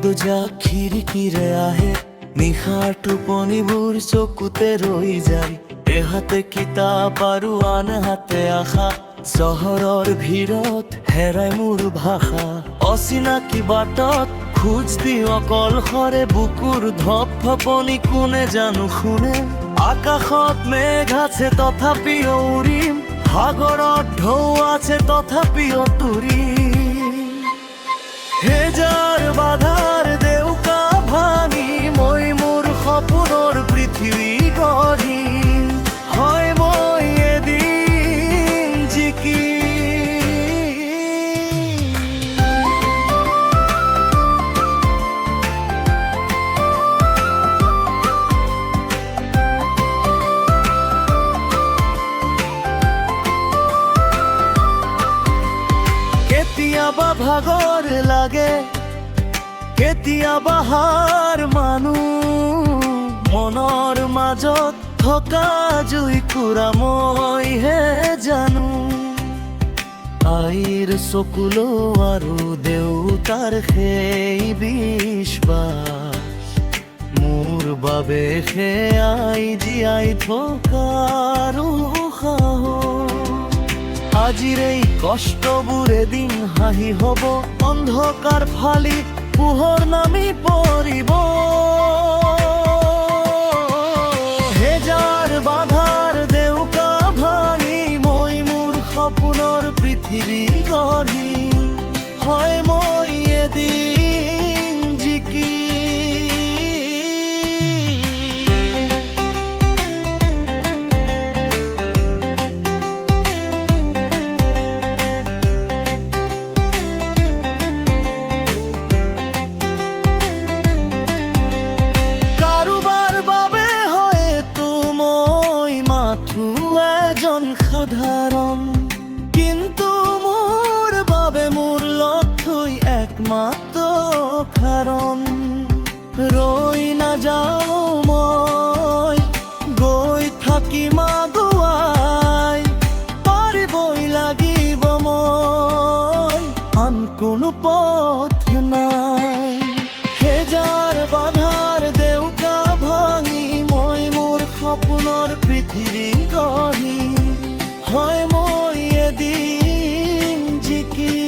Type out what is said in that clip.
ৰ'দ যাক খিৰিকীৰে আহে, নিশাৰ টোপনিবোৰ চকুতে ৰৈ যায়। এহাতে কিতাপ আৰু আন হাতে আশা, চহৰৰ ভিৰত হেৰাই মোৰ ভাষা। অচিনাকি বাটত খোজ দিওঁ অকলশৰে, বুকুৰ ধপধপনি কোনে জানো শুনে। আকাশত মেঘ আছে তথাপিও উৰিম, সাগৰত ঢৌ আছে তথাপিও তুৰিম। হেজাৰ বাধাৰ দেউকা ভাঙি মই মোৰ সপোনৰ পৃথিৱী গঢ়িম। হয় মই এদিন জিকিম। কেতিয়াবা ভাগৰ লাগে, কেতিয়াবা হাৰ মানো, মনৰ মাজত থকা জুইকুৰা মইহে জানো। আইৰ চকুলো আৰু দেউতাৰ সেই বিশ্বাস, মোৰ বাবে সেয়াই জীয়াই থকাৰ সাহস। আজিৰ এই কষ্টবোৰ এদিন হাঁহি হ'ব, অন্ধকাৰ ফালি পোহৰ নামি পৰিব। হেজাৰ বাধাৰ দেউকা ভাঙি মই মোৰ সপোনৰ পৃথিৱী গঢ়িম। হয় মই এদিন জিকিম। সাধাৰণ, কিন্তু মোৰ বাবে মোৰ লক্ষ্যই একমাত্ৰ কাৰণ। ৰৈ নাযাওঁ মই, গৈ থাকিম আগুৱাই, পাৰিবই লাগিব মই, আন কোনো পথ নাই। হেজাৰ বাধাৰ দেউকা ভাঙি মই মোৰ সপোনৰ পৃথিৱী গঢ়িম। হয় মই এদিন জিকিম।